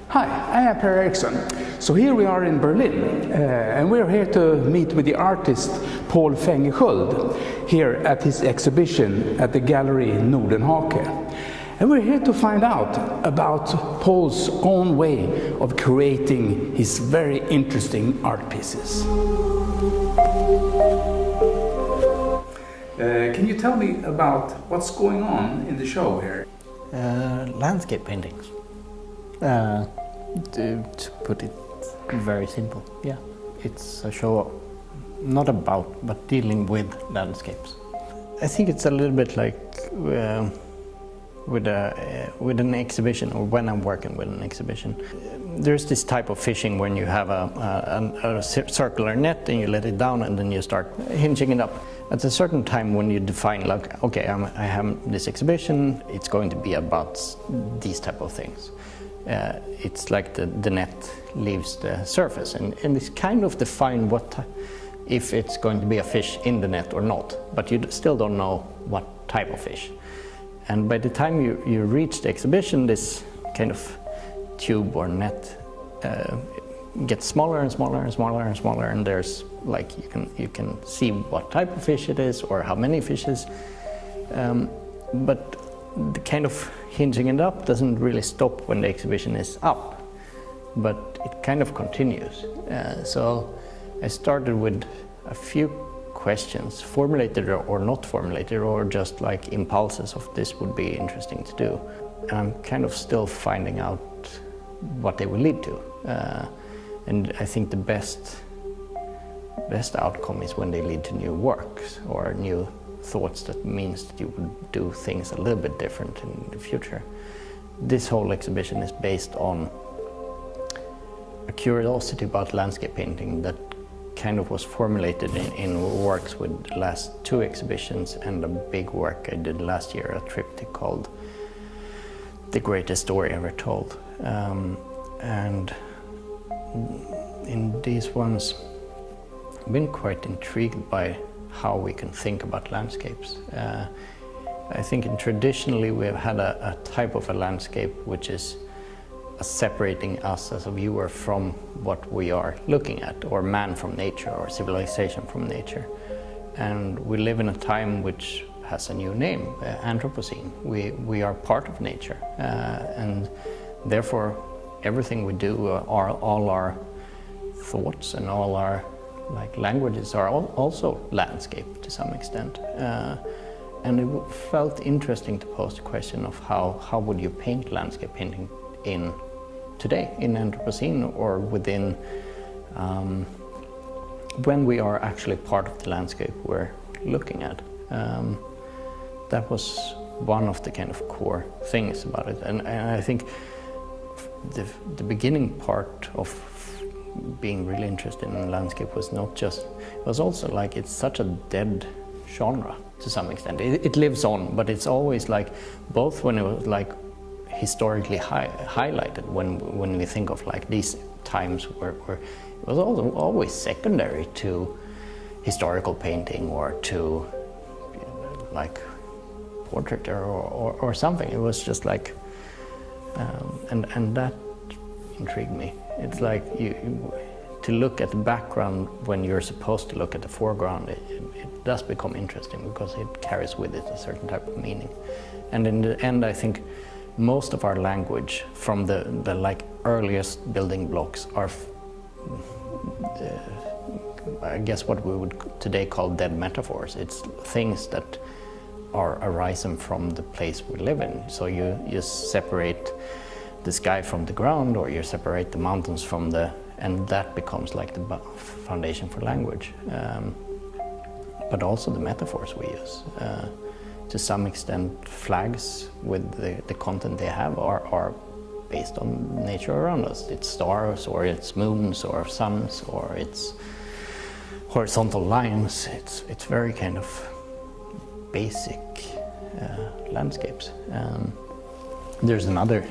Hi, I am Eriksson. So here we are in Berlin, and we're here to meet with the artist Paul Fägerskiöld here at his exhibition at the gallery Nordenhake. And we're here to find out about Paul's own way of creating his very interesting art pieces. Can you tell me about what's going on in the show here? Landscape paintings. To put it very simple, yeah. It's a show not about, but dealing with landscapes. I think it's a little bit like with an exhibition, or when I'm working with an exhibition. There's this type of fishing when you have a circular net and you let it down and then you start hinging it up. At a certain time when you define, like, okay, I have this exhibition, it's going to be about these type of things. It's like the net leaves the surface, and it's kind of define if it's going to be a fish in the net or not, but you still don't know what type of fish. And by the time you reach the exhibition, this kind of tube or net gets smaller and smaller and smaller and smaller, and there's like you can see what type of fish it is or how many fishes, but the kind of hinging it up doesn't really stop when the exhibition is up, but it kind of continues. So I started with a few questions, formulated or not formulated, or just like impulses of this would be interesting to do. And I'm kind of still finding out what they will lead to. And I think the best outcome is when they lead to new works or new thoughts that means that you would do things a little bit different in the future. This whole exhibition is based on a curiosity about landscape painting that kind of was formulated in works with the last two exhibitions and a big work I did last year, a triptych called The Greatest Story Ever Told. And in these ones, I've been quite intrigued by how we can think about landscapes. I think traditionally we have had a type of a landscape which is separating us as a viewer from what we are looking at, or man from nature, or civilization from nature. And we live in a time which has a new name, Anthropocene. We are part of nature, and therefore everything we do, all our thoughts and all our languages are also landscape to some extent. And it felt interesting to pose the question of how would you paint landscape painting in today, in Anthropocene, or within when we are actually part of the landscape we're looking at. That was one of the kind of core things about it. And I think the beginning part of being really interested in landscape was not just, it was also like it's such a dead genre to some extent. It lives on, but it's always like, both when it was like historically highlighted, when we think of like these times where it was also always secondary to historical painting or to like portrait or something. It was just like, and that intrigued me. It's like to look at the background when you're supposed to look at the foreground, it does become interesting because it carries with it a certain type of meaning. And in the end, I think most of our language, from the like earliest building blocks, are I guess what we would today call dead metaphors. It's things that are arisen from the place we live in. So you separate the sky from the ground, or you separate the mountains from and that becomes like the foundation for language. But also the metaphors we use. To some extent, flags with the content they have are based on nature around us. It's stars, or it's moons, or suns, or it's horizontal lines. It's very kind of basic landscapes. There's another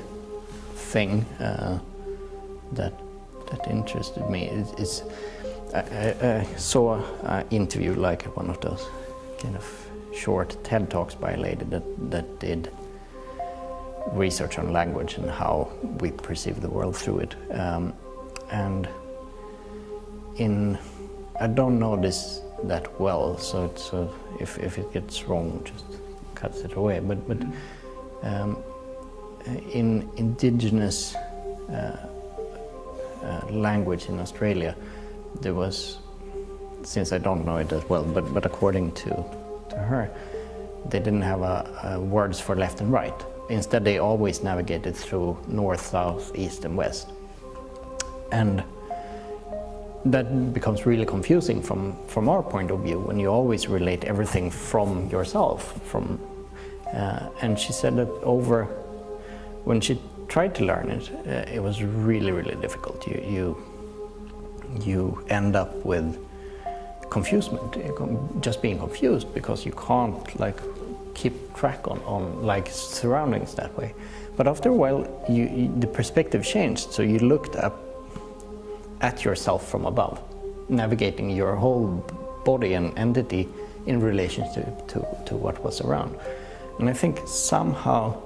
thing that interested me. I saw an interview, like one of those kind of short TED Talks by a lady that did research on language and how we perceive the world through it. And I don't know this that well, so if it gets wrong, just cuts it away. But in indigenous language in Australia, there was, since I don't know it as well, but according to her, they didn't have words for left and right. Instead, they always navigated through north, south, east, and west. And that becomes really confusing from our point of view, when you always relate everything from yourself. And she said that when she tried to learn it, it was really, really difficult. You end up with confusement, just being confused, because you can't like keep track on like surroundings that way. But after a while, the perspective changed, so you looked up at yourself from above, navigating your whole body and entity in relation to what was around. And I think somehow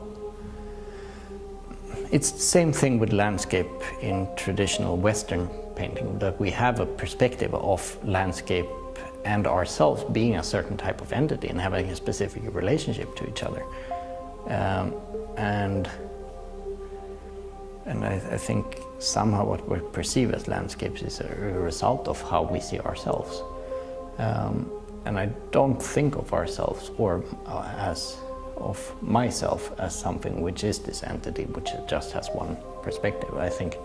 it's the same thing with landscape in traditional Western painting, that we have a perspective of landscape and ourselves being a certain type of entity and having a specific relationship to each other. And I think somehow what we perceive as landscapes is a result of how we see ourselves. And I don't think of ourselves or of myself as something which is this entity which just has one perspective. I think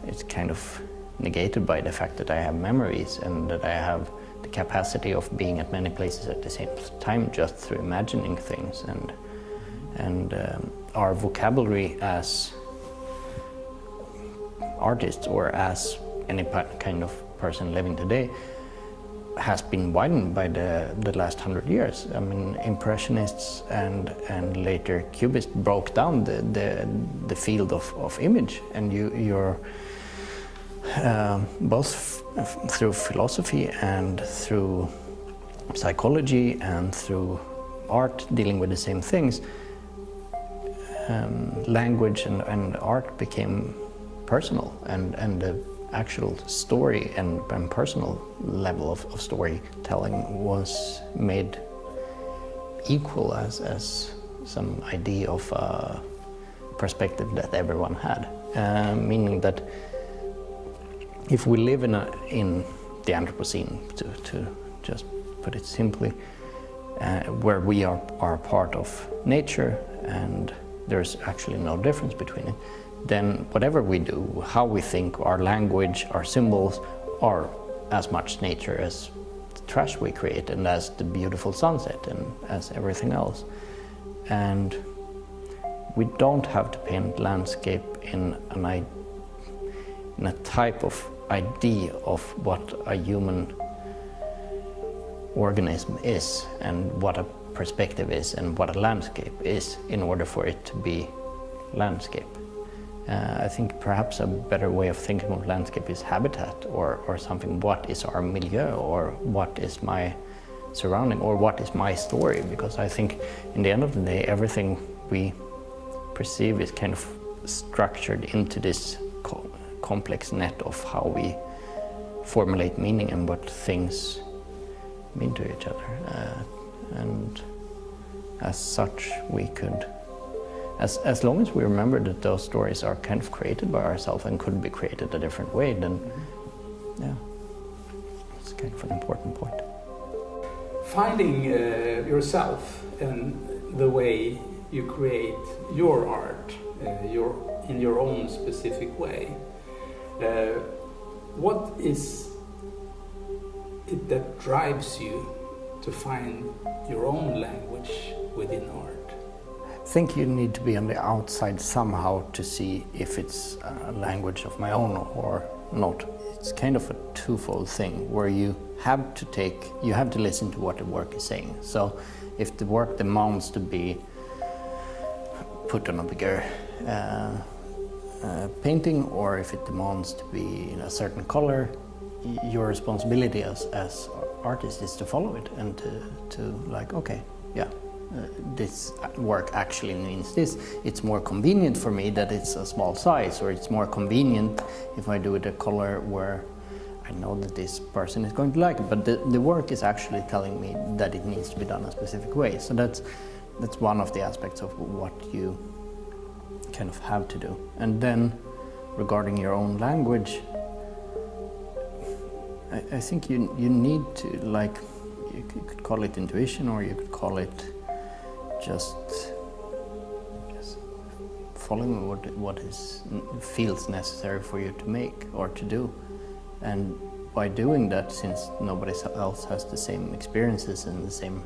it's kind of negated by the fact that I have memories and that I have the capacity of being at many places at the same time just through imagining things, and our vocabulary as artists or as any kind of person living today has been widened by the last 100 years. I mean, Impressionists and later Cubists broke down the field of image, and you're both through philosophy and through psychology and through art dealing with the same things, language and art became personal, and the actual story and personal level of storytelling was made equal as some idea of perspective that everyone had, meaning that if we live in the Anthropocene, to just put it simply, where we are part of nature and there's actually no difference between it, then whatever we do, how we think, our language, our symbols are as much nature as the trash we create and as the beautiful sunset and as everything else. And we don't have to paint landscape in a type of idea of what a human organism is and what a perspective is and what a landscape is in order for it to be landscape. I think perhaps a better way of thinking of landscape is habitat or something. What is our milieu, or what is my surrounding, or what is my story? Because I think in the end of the day, everything we perceive is kind of structured into this complex net of how we formulate meaning and what things mean to each other. And as such, we could, as long as we remember that those stories are kind of created by ourselves and could be created a different way, then yeah, it's kind of an important point. Finding yourself and the way you create your art in your own specific way, what is it that drives you to find your own language within art? I think you need to be on the outside somehow to see if it's a language of my own or not. It's kind of a twofold thing where you have to listen to what the work is saying. So if the work demands to be put on a bigger painting, or if it demands to be in a certain color, your responsibility as artist is to follow it and to like, okay, yeah, this work actually means this. It's more convenient for me that it's a small size, or it's more convenient if I do it a color where I know that this person is going to like it, but the work is actually telling me that it needs to be done a specific way. So that's one of the aspects of what you kind of have to do. And then regarding your own language, I think you need to, like, you could call it intuition, or you could call it just following what feels necessary for you to make or to do. And by doing that, since nobody else has the same experiences and the same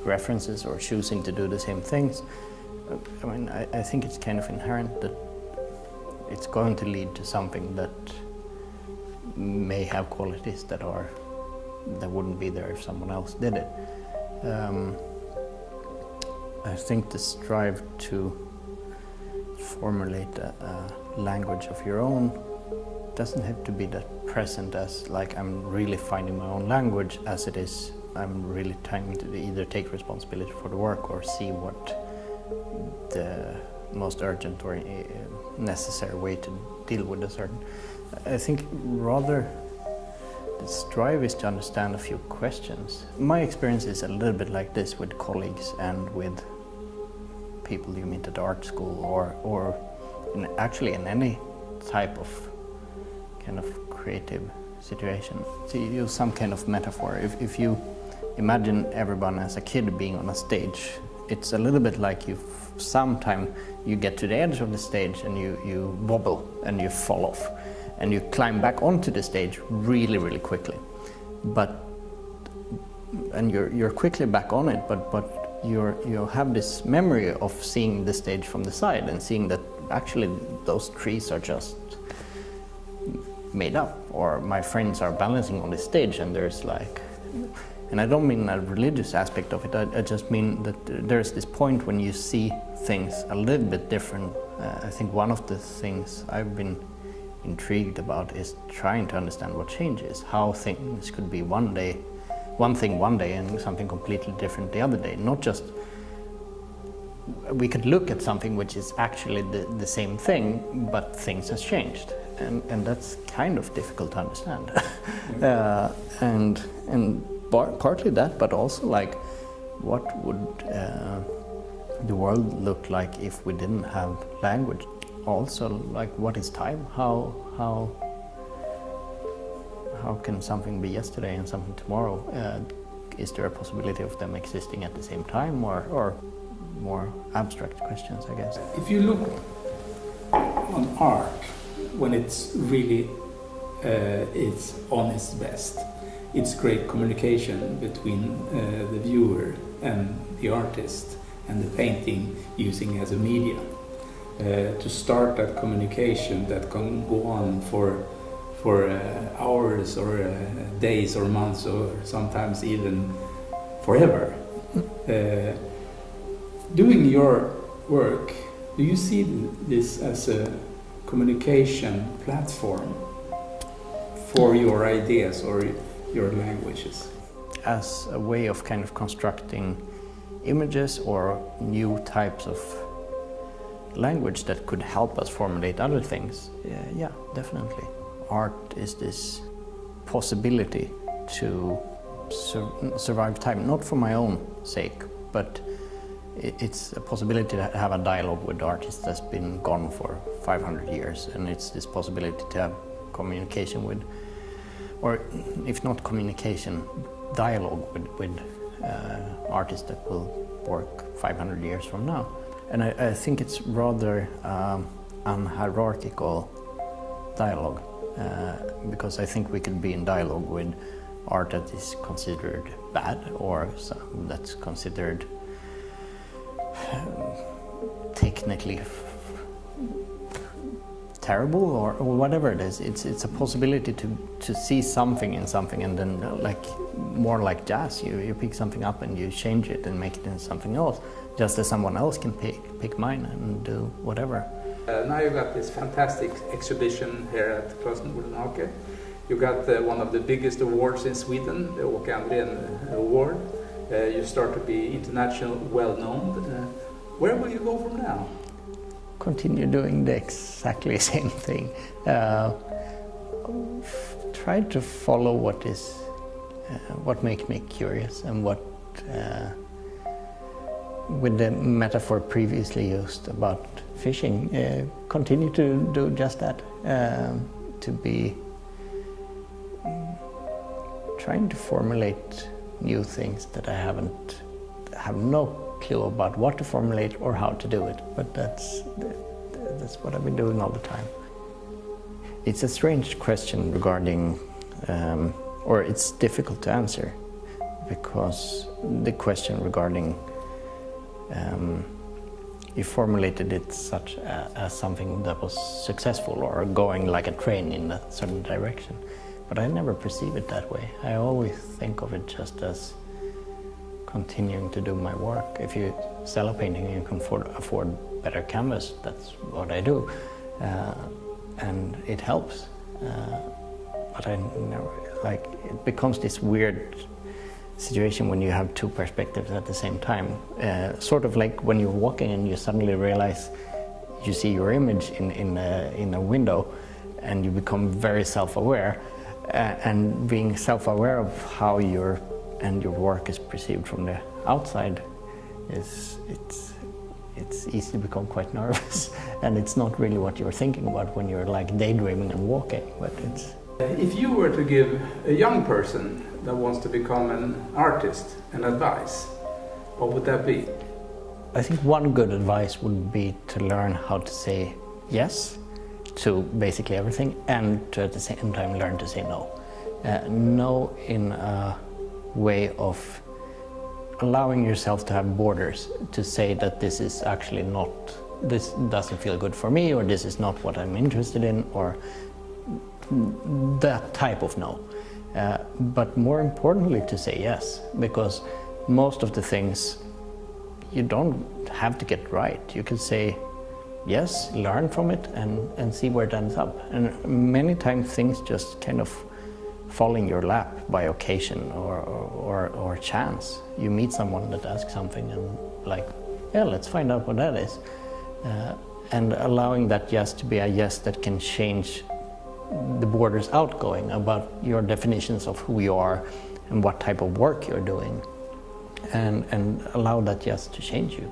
references or choosing to do the same things, I mean, I think it's kind of inherent that it's going to lead to something that may have qualities that wouldn't be there if someone else did it. I think the strive to formulate a language of your own doesn't have to be that present as like I'm really finding my own language, as it is I'm really trying to either take responsibility for the work or see what the most urgent or necessary way to deal with a certain. I think rather the strive is to understand a few questions. My experience is a little bit like this with colleagues and with people you meet at art school, or actually in any type of kind of creative situation. To use some kind of metaphor, if you imagine everyone as a kid being on a stage, it's a little bit like sometime you get to the edge of the stage and you wobble and you fall off and you climb back onto the stage really, really quickly. And you're quickly back on it, but you have this memory of seeing the stage from the side and seeing that actually those trees are just made up, or my friends are balancing on the stage, and there's like, and I don't mean a religious aspect of it, I just mean that there's this point when you see things a little bit different. I think one of the things I've been intrigued about is trying to understand what change is, how things could be one thing one day and something completely different the other day. Not just, we could look at something which is actually the same thing, but things has changed. And that's kind of difficult to understand. And partly that, but also like, what would the world look like if we didn't have language? Also, like, what is time? How can something be yesterday and something tomorrow? Is there a possibility of them existing at the same time, or more abstract questions, I guess? If you look on art, when it's really it's on its best, it's great communication between the viewer and the artist, and the painting using as a media. To start that communication that can go on for hours or days or months, or sometimes even forever. Doing your work, do you see this as a communication platform for your ideas or your languages? As a way of kind of constructing images or new types of language that could help us formulate other things, yeah, definitely. Art is this possibility to survive time, not for my own sake, but it's a possibility to have a dialogue with artists that's been gone for 500 years, and it's this possibility to have communication with, or if not communication, dialogue with artists that will work 500 years from now. And I think it's rather unhierarchical dialogue, because I think we could be in dialogue with art that is considered bad, or that's considered technically terrible, or whatever it is. It's a possibility to see something in something, and then like more like jazz, you pick something up and you change it and make it into something else, just as someone else can pick mine and do whatever. Now you got this fantastic exhibition here at Nordenhake. You got one of the biggest awards in Sweden, the Åke Andrén Award. you start to be international, well-known. Where will you go from now? Continue doing the exactly same thing. Try to follow what makes me curious, and what, with the metaphor previously used about fishing, continue to do just that. To be trying to formulate new things that I have no clue about what to formulate or how to do it, but that's what I've been doing all the time. It's a strange question regarding, or it's difficult to answer, because the question regarding, you formulated it such as something that was successful or going like a train in a certain direction, but I never perceive it that way. I always think of it just as continuing to do my work. If you sell a painting and you can afford better canvas, that's what I do, and it helps. But I never, like, it becomes this weird situation when you have two perspectives at the same time. Sort of like when you're walking and you suddenly realize you see your image in a window, and you become very self-aware. And being self-aware of how your work is perceived from the outside, it's easy to become quite nervous, and it's not really what you're thinking about when you're like daydreaming and walking. But it's. If you were to give a young person that wants to become an artist an advice, what would that be? I think one good advice would be to learn how to say yes to basically everything, and to at the same time learn to say no. No in a way of allowing yourself to have borders, to say that this is actually not, this doesn't feel good for me, or this is not what I'm interested in, or that type of no. But more importantly, to say yes, because most of the things you don't have to get right. You can say yes, learn from it, and see where it ends up. And many times things just kind of fall in your lap by occasion or chance. You meet someone that asks something and like, yeah, let's find out what that is. And allowing that yes to be a yes that can change the borders outgoing about your definitions of who you are and what type of work you're doing, and allow that yes to change you.